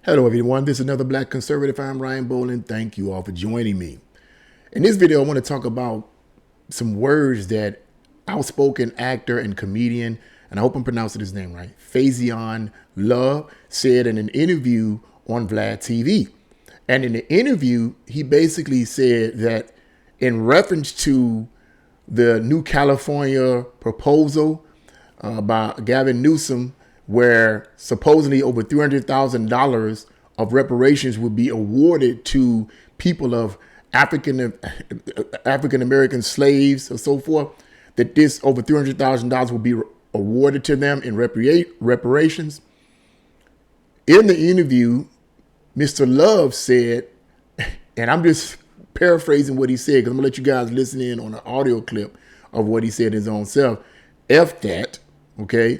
Hello everyone, this is another Black Conservative. I'm Ryan Bolin. Thank you all for joining me. In this video, I want to talk about some words that outspoken actor and comedian, and I hope I'm pronouncing his name right, Faison Love, said in an interview on Vlad TV. And in the interview, he basically said that in reference to the new California proposal by Gavin Newsom, where supposedly over $300,000 of reparations would be awarded to people of African American slaves or so forth, that this over $300,000 will be awarded to them in reparations. In the interview, Mr. Love said, and I'm just paraphrasing what he said because I'm gonna let you guys listen in on an audio clip of what he said his own self. F that, okay?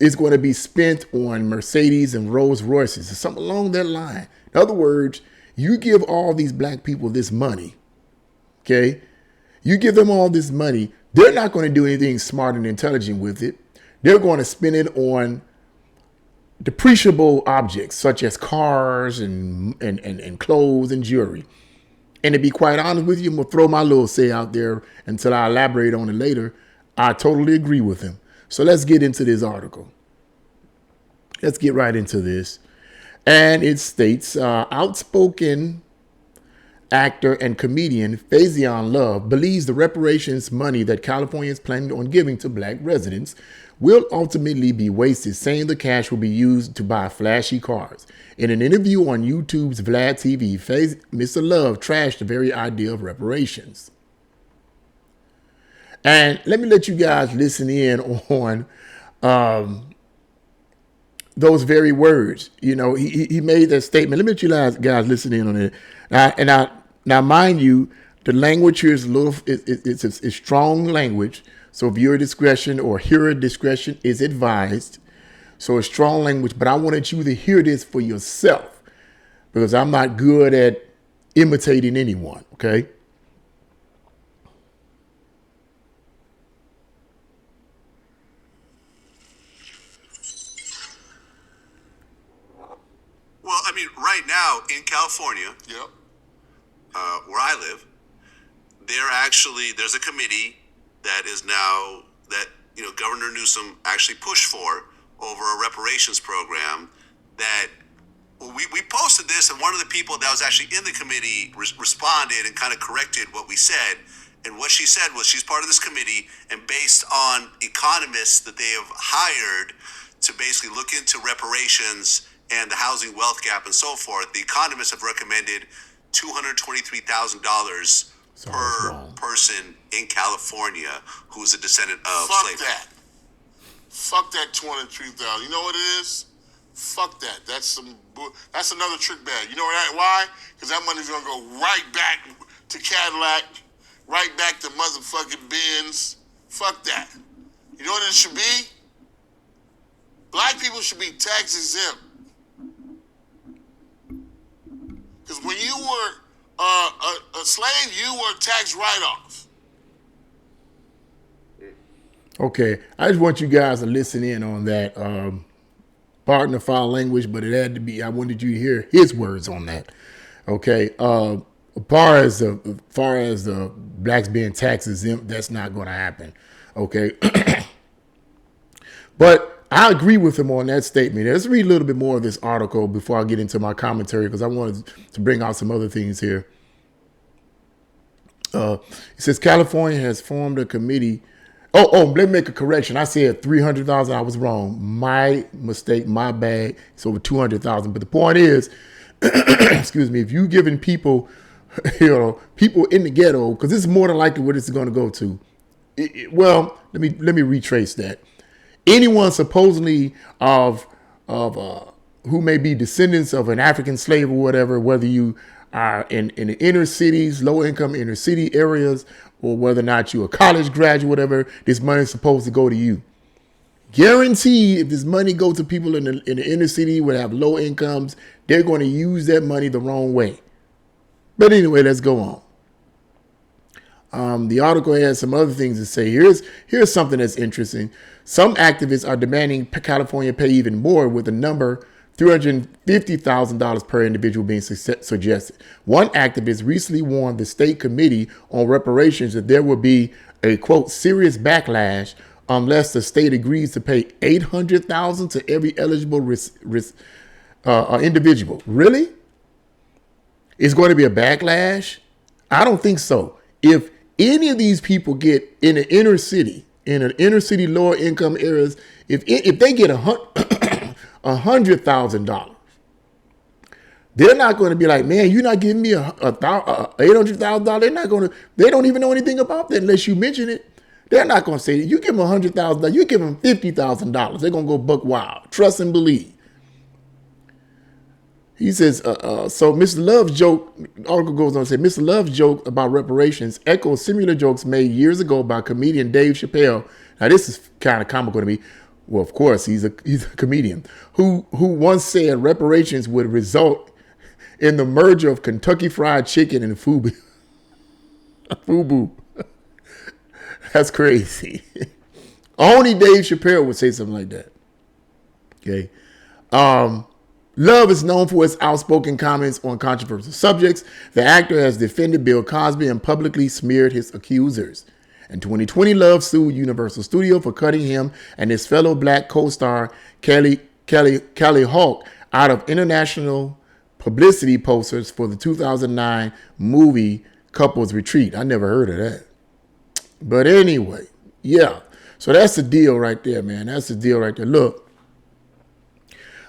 It's going to be spent on Mercedes and Rolls Royces or something along that line. In other words, you give all these black people this money, okay? You give them all this money. They're not going to do anything smart and intelligent with it. They're going to spend it on depreciable objects such as cars and clothes and jewelry. And to be quite honest with you, I'm going to throw my little say out there until I elaborate on it later. I totally agree with him. So let's get into this article. Let's get right into this. And it states, outspoken actor and comedian Faison Love believes the reparations money that California is planning on giving to black residents will ultimately be wasted, saying the cash will be used to buy flashy cars. In an interview on YouTube's Vlad TV, Mr. Love trashed the very idea of reparations. And let me let you guys listen in on those very words. You know, he made that statement. Let me let you guys listen in on it. Now, mind you, the language here is it's strong language. So viewer discretion or hearer discretion is advised. So it's strong language, but I wanted you to hear this for yourself because I'm not good at imitating anyone, okay? Well, I mean, right now in California, Yep. Where I live, there's a committee that is now that Governor Newsom actually pushed for over a reparations program. That we posted this, and one of the people that was actually in the committee responded and kind of corrected what we said. And what she said was she's part of this committee, and based on economists that they have hired to basically look into reparations and the housing wealth gap and so forth, the economists have recommended $223,000 per person in California who's a descendant of slavery. Fuck that 203,000. You know what it is? Fuck that. That's another trick bag. You know why? Because that money's gonna go right back to Cadillac, right back to motherfucking Benz. Fuck that. You know what it should be? Black people should be tax exempt. Because when you were a slave, you were tax write-off. Okay, I just want you guys to listen in on that. Pardon the foul language, but it had to be. I wanted you to hear his words on that. Okay, as far as the blacks being tax exempt, that's not going to happen. Okay, but I agree with him on that statement. Let's read a little bit more of this article before I get into my commentary because I wanted to bring out some other things here. It says California has formed a committee. Oh, let me make a correction. I said 300,000. I was wrong. My mistake, my bad. It's over 200,000. But the point is, excuse me, if you're giving people, people in the ghetto, because this is more than likely what it's going to go to. Well, let me retrace that. Anyone supposedly of who may be descendants of an African slave or whatever, whether you are in the inner cities, low income inner city areas, or whether or not you're a college graduate, whatever, this money is supposed to go to you. Guaranteed, if this money goes to people in the inner city who have low incomes, they're going to use that money the wrong way. But anyway, let's go on. The article has some other things to say. Here's something that's interesting. Some activists are demanding California pay even more, with the number $350,000 per individual being suggested. One activist recently warned the state committee on reparations that there will be a, quote, serious backlash unless the state agrees to pay $800,000 to every eligible individual. Really? It's going to be a backlash? I don't think so. If any of these people get in an inner city, lower income areas, if they get $100,000, they're not going to be like, man, you're not giving me $800,000. They don't even know anything about that unless you mention it. They're not going to say, you give them $100,000, you give them $50,000. They're going to go buck wild. Trust and believe. He says, so Mr. Love's joke, the article goes on to say, Mr. Love's joke about reparations echoes similar jokes made years ago by comedian Dave Chappelle. Now, this is kind of comical to me. Well, of course, he's a comedian who once said reparations would result in the merger of Kentucky Fried Chicken and Fubu. Fubu. That's crazy. Only Dave Chappelle would say something like that. Okay. Love is known for his outspoken comments on controversial subjects. The actor has defended Bill Cosby and publicly smeared his accusers. In 2020, Love sued Universal Studios for cutting him and his fellow black co-star Kelly Hawk out of international publicity posters for the 2009 movie Couples Retreat. I never heard of that. But anyway, yeah. So that's the deal right there, man. That's the deal right there. Look.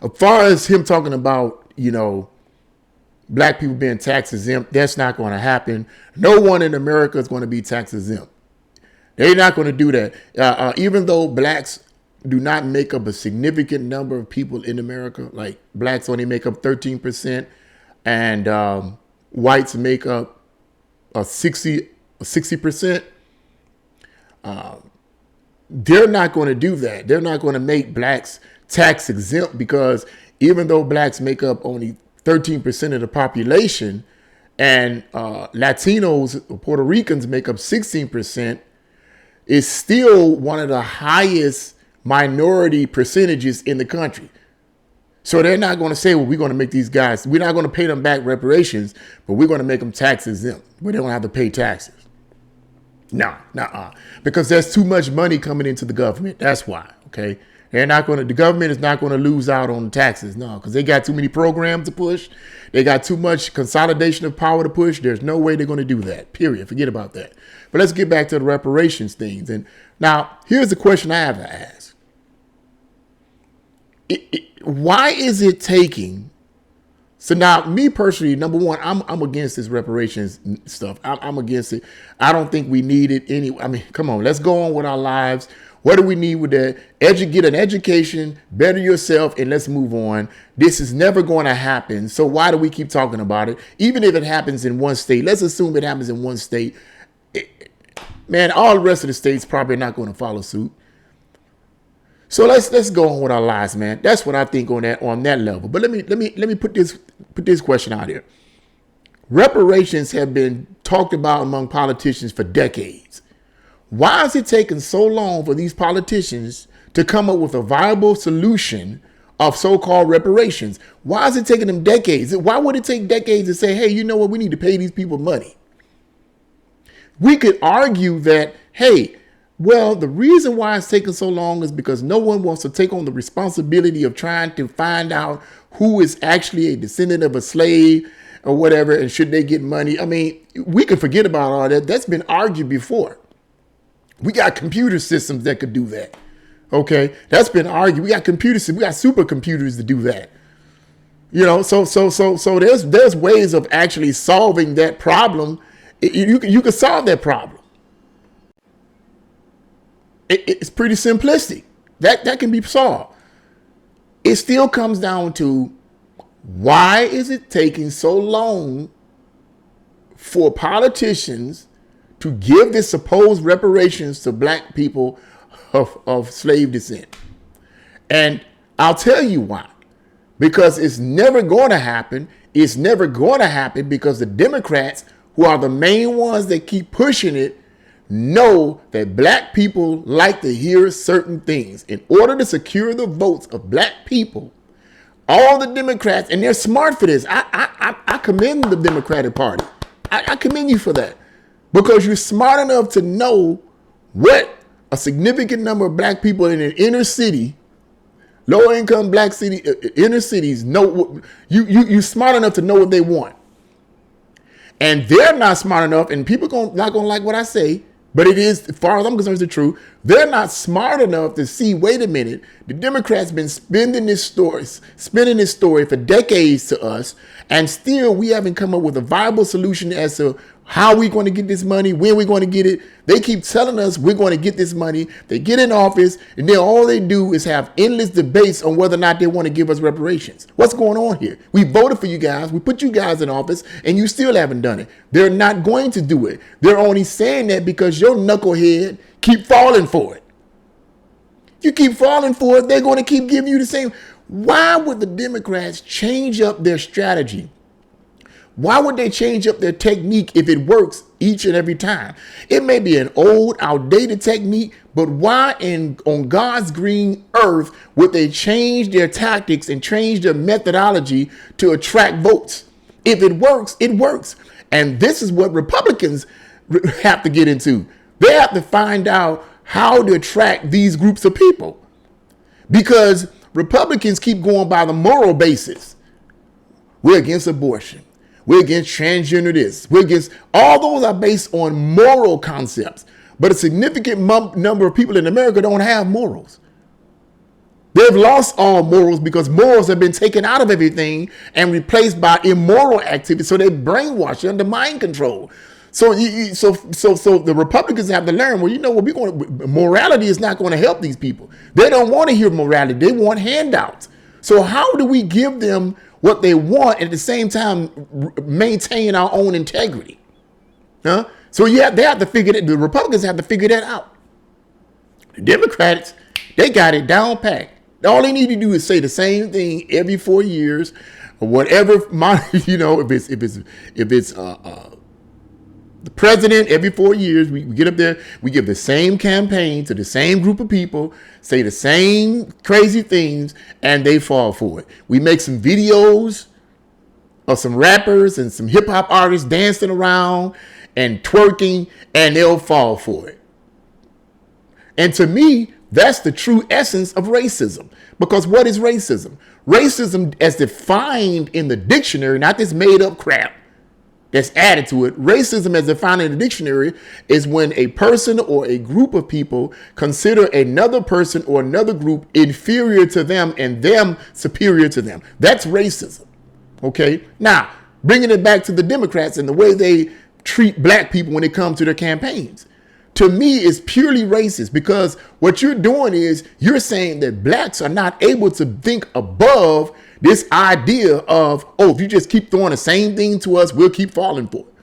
As far as him talking about, black people being tax exempt, that's not going to happen. No one in America is going to be tax exempt. They're not going to do that. Even though blacks do not make up a significant number of people in America, like blacks only make up 13% and whites make up 60%. They're not going to do that. They're not going to make blacks tax exempt because even though blacks make up only 13% of the population and Latinos or Puerto Ricans make up 16%, it's still one of the highest minority percentages in the country. So they're not going to say, well, we're going to make these guys, we're not going to pay them back reparations, but we're going to make them tax exempt where they don't have to pay taxes. Because there's too much money coming into the government. That's why, okay? The government is not going to lose out on the taxes, no, because they got too many programs to push. They got too much consolidation of power to push. There's no way they're going to do that, period. Forget about that. But let's get back to the reparations things. And now, here's the question I have to ask. Why is it taking... So now, me personally, number one, I'm against this reparations stuff. I'm against it. I don't think we need it anyway. I mean, come on, let's go on with our lives. What do we need with that? Get an education, better yourself, and let's move on. This is never going to happen. So why do we keep talking about it? Even if it happens in one state, let's assume it happens in one state. Man, all the rest of the states probably not going to follow suit. So let's go on with our lives, man. That's what I think on that level. But let me put this question out here. Reparations have been talked about among politicians for decades. Why is it taking so long for these politicians to come up with a viable solution of so-called reparations? Why is it taking them decades? Why would it take decades to say, hey, you know what? We need to pay these people money. We could argue that, hey, well, the reason why it's taking so long is because no one wants to take on the responsibility of trying to find out who is actually a descendant of a slave or whatever, and should they get money. I mean, we can forget about all that. That's been argued before. We got computer systems that could do that. Okay, that's been argued. We got computers. We got supercomputers to do that. So there's ways of actually solving that problem. You can solve that problem. It's pretty simplistic. That can be solved. It still comes down to why is it taking so long for politicians to give this supposed reparations to black people of slave descent? And I'll tell you why. Because it's never going to happen. It's never going to happen because the Democrats, who are the main ones that keep pushing it, know that black people like to hear certain things. In order to secure the votes of black people, All the Democrats, and they're smart for this. I commend the Democratic Party. I commend you for that, because you're smart enough to know what a significant number of black people in an inner city, lower income black city, inner cities know. You smart enough to know what they want, and they're not smart enough. And people not gonna like what I say, but it is, as far as I'm concerned, it's the truth. They're not smart enough to see, wait a minute, the Democrats been spinning this story for decades to us, and still we haven't come up with a viable solution as to how we're going to get this money, when we're going to get it. They keep telling us we're going to get this money. They get in office, and then all they do is have endless debates on whether or not they want to give us reparations. What's going on here? We voted for you guys. We put you guys in office, and you still haven't done it. They're not going to do it. They're only saying that because your knucklehead keep falling for it. You keep falling for it, they're going to keep giving you the same. Why would the Democrats change up their strategy? Why would they change up their technique if it works each and every time? It may be an old, outdated technique, but why on God's green earth would they change their tactics and change their methodology to attract votes? If it works, it works. And this is what Republicans have to get into. They have to find out how to attract these groups of people, because Republicans keep going by the moral basis. We're against abortion. We're against transgender this. We're against, all those are based on moral concepts. But a significant number of people in America don't have morals. They've lost all morals because morals have been taken out of everything and replaced by immoral activity. So they brainwash, they're under mind control. So the Republicans have to learn, well, you know what, morality is not going to help these people. They don't want to hear morality. They want handouts. So how do we give them what they want and at the same time maintain our own integrity? Huh? So they have to figure that. The Republicans have to figure that out. The Democrats, they got it down packed. All they need to do is say the same thing every 4 years, or whatever. If it's the president, every 4 years, we get up there, we give the same campaign to the same group of people, say the same crazy things, and they fall for it. We make some videos of some rappers and some hip hop artists dancing around and twerking, and they'll fall for it. And to me, that's the true essence of racism. Because what is racism? Racism, as defined in the dictionary, not this made up crap that's added to it. Racism, as defined in the dictionary, is when a person or a group of people consider another person or another group inferior to them and them superior to them. That's racism. Okay. Now, bringing it back to the Democrats and the way they treat black people when it comes to their campaigns, to me, is purely racist, because what you're doing is you're saying that blacks are not able to think above this idea of, oh, if you just keep throwing the same thing to us, we'll keep falling for it.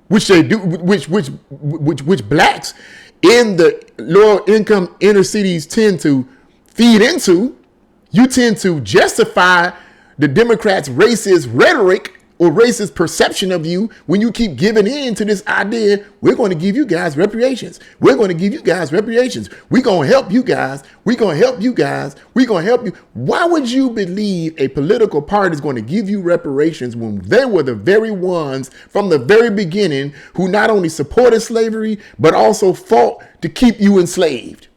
Which they do, which blacks in the lower income inner cities tend to feed into. You tend to justify the Democrats' racist rhetoric or racist perception of you when you keep giving in to this idea, we're going to give you guys reparations. We're going to give you guys reparations. We're going to help you guys. We're going to help you guys. We're going to help you. Why would you believe a political party is going to give you reparations when they were the very ones from the very beginning who not only supported slavery, but also fought to keep you enslaved?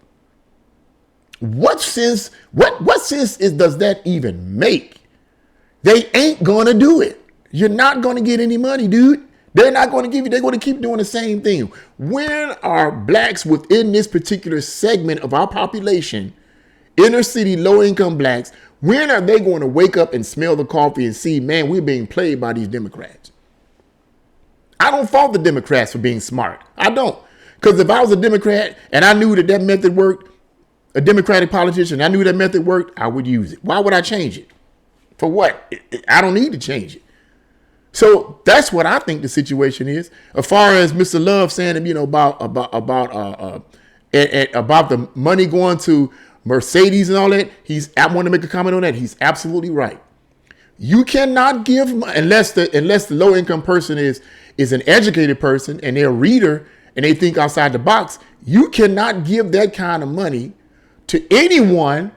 What sense does that even make? They ain't going to do it. You're not going to get any money, dude. They're not going to give you. They're going to keep doing the same thing. When are blacks within this particular segment of our population, inner city, low income blacks, when are they going to wake up and smell the coffee and see, man, we're being played by these Democrats? I don't fault the Democrats for being smart. I don't. Because if I was a Democrat and I knew that method worked, a Democratic politician, I knew that method worked, I would use it. Why would I change it? For what? I don't need to change it. So that's what I think the situation is. As far as Mr. Love saying, about the money going to Mercedes and all that, I want to make a comment on that. He's absolutely right. You cannot give unless the low income person is an educated person and they're a reader and they think outside the box. You cannot give that kind of money to anyone,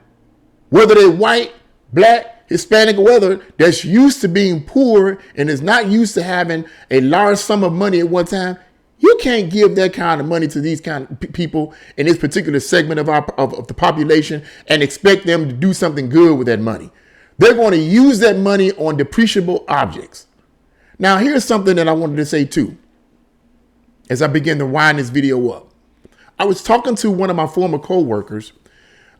whether they're white, black, Hispanic or other, that's used to being poor and is not used to having a large sum of money at one time, you can't give that kind of money to these kind of people in this particular segment of the population and expect them to do something good with that money. They're going to use that money on depreciable objects. Now, here's something that I wanted to say too, as I begin to wind this video up. I was talking to one of my former co-workers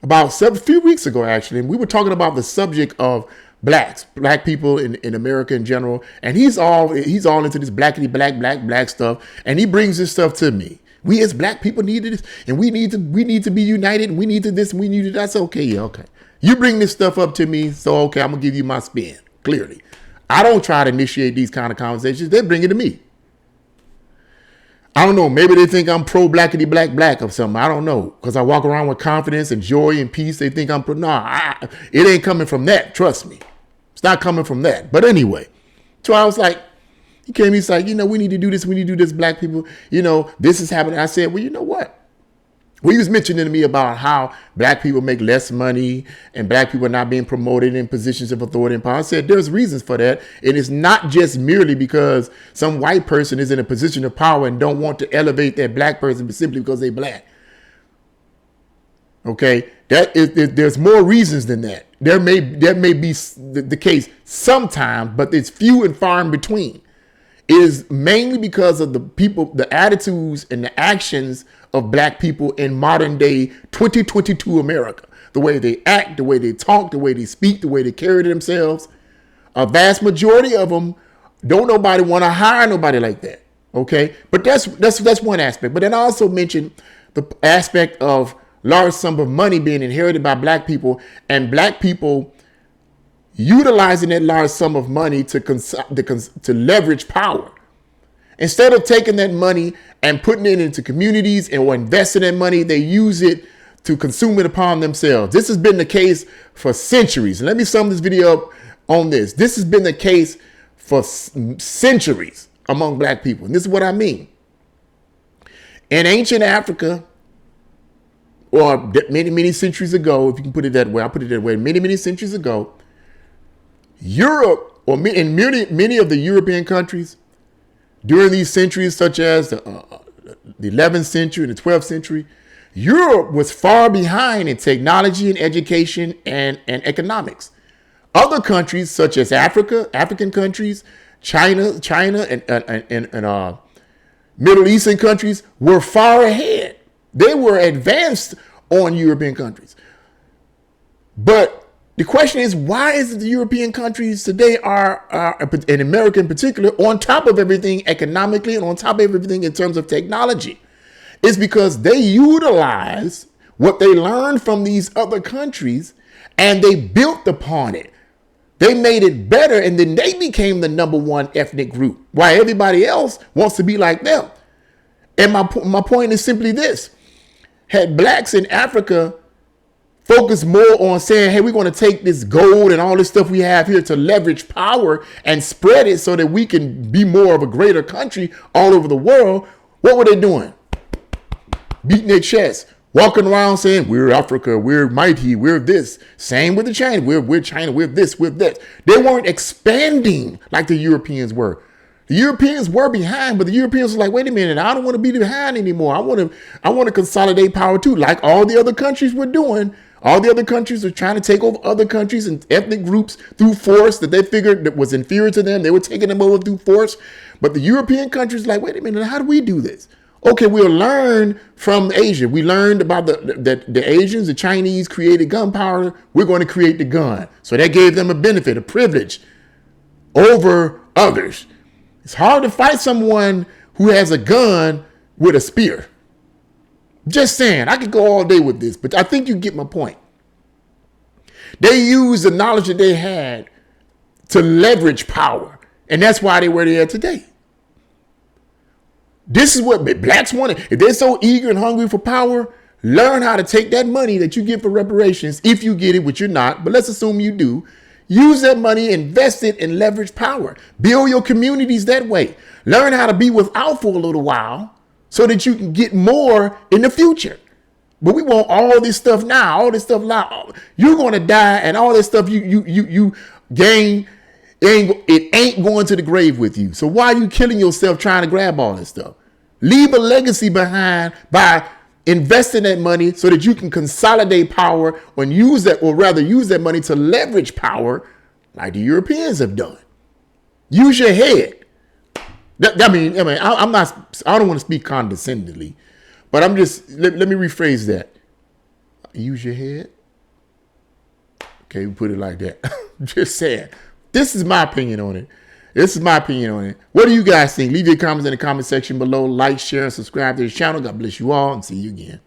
about a few weeks ago, actually, and we were talking about the subject of black people in America in general. And he's all into this black stuff. And he brings this stuff to me. We as black people need this, and we need to be united, and we need to this, and we need to that. That's okay, yeah, okay. You bring this stuff up to me, so okay, I'm gonna give you my spin. Clearly, I don't try to initiate these kind of conversations. They bring it to me. I don't know. Maybe they think I'm pro blackity black or something. I don't know, because I walk around with confidence and joy and peace. They think I'm pro. Nah, it ain't coming from that. Trust me, it's not coming from that. But anyway, so I was like, he came. He's like, we need to do this. We need to do this. Black people, this is happening. I said, well, you know what? Well, he was mentioning to me about how black people make less money and black people are not being promoted in positions of authority and power. I said, there's reasons for that. It is not just merely because some white person is in a position of power and don't want to elevate that black person simply because they're black. Okay, there's more reasons than that. There may be the case sometimes, but it's few and far in between. It is mainly because of the attitudes and the actions of black people in modern day 2022 America. The way they act, the way they talk, the way they speak, the way they carry themselves. A vast majority of them don't nobody want to hire nobody like that. Okay, but that's one aspect. But then I also mentioned the aspect of large sum of money being inherited by black people and black people utilizing that large sum of money to leverage power. Instead of taking that money and putting it into communities or investing that money, they use it to consume it upon themselves. This has been the case for centuries. And let me sum this video up on this. This has been the case for centuries among black people. And this is what I mean. In ancient Africa, or many centuries ago, if you can put it that way, I'll put it that way, many centuries ago, Europe, or in many of the European countries, during these centuries, such as the 11th century and the 12th century, Europe was far behind in technology and education and economics. Other countries, such as African countries, China and Middle Eastern countries, were far ahead. They were advanced on European countries. But the question is, why is it the European countries today are, and America in particular, on top of everything economically and on top of everything in terms of technology? It's because they utilize what they learned from these other countries and they built upon it. They made it better, and then they became the number one ethnic group, while everybody else wants to be like them. And my point is simply this. Had blacks in Africa focus more on saying, hey, we're going to take this gold and all this stuff we have here to leverage power and spread it so that we can be more of a greater country all over the world, what were they doing? Beating their chests, walking around saying, we're Africa, we're mighty, we're this. Same with the China, we're China, we're this, we're that. They weren't expanding like the Europeans were. The Europeans were behind, but the Europeans were like, wait a minute, I don't want to be behind anymore. I want to consolidate power too, like all the other countries were doing. All the other countries are trying to take over other countries and ethnic groups through force that they figured that was inferior to them. They were taking them over through force. But the European countries like, wait a minute, how do we do this? Okay, we'll learn from Asia. We learned about the Asians, the Chinese created gunpowder. We're going to create the gun. So that gave them a benefit, a privilege over others. It's hard to fight someone who has a gun with a spear. Just saying, I could go all day with this, but I think you get my point. They used the knowledge that they had to leverage power, and that's why they were there today. This is what blacks wanted. If they're so eager and hungry for power, learn how to take that money that you get for reparations, if you get it, which you're not, but let's assume you do. Use that money, invest it, and leverage power. Build your communities that way. Learn how to be without for a little while, so that you can get more in the future. But we want all this stuff now, all this stuff now. You're going to die, and all this stuff you gain, it ain't going to the grave with you. So why are you killing yourself trying to grab all this stuff? Leave a legacy behind by investing that money so that you can consolidate power and use that, or rather use that money to leverage power like the Europeans have done. Use your head. I'm not, I don't want to speak condescendingly, but I'm just, let me rephrase that. Use your head. Okay, we put it like that. Just saying. This is my opinion on it. What do you guys think? Leave your comments in the comment section below. Like, share, and subscribe to the channel. God bless you all, and see you again.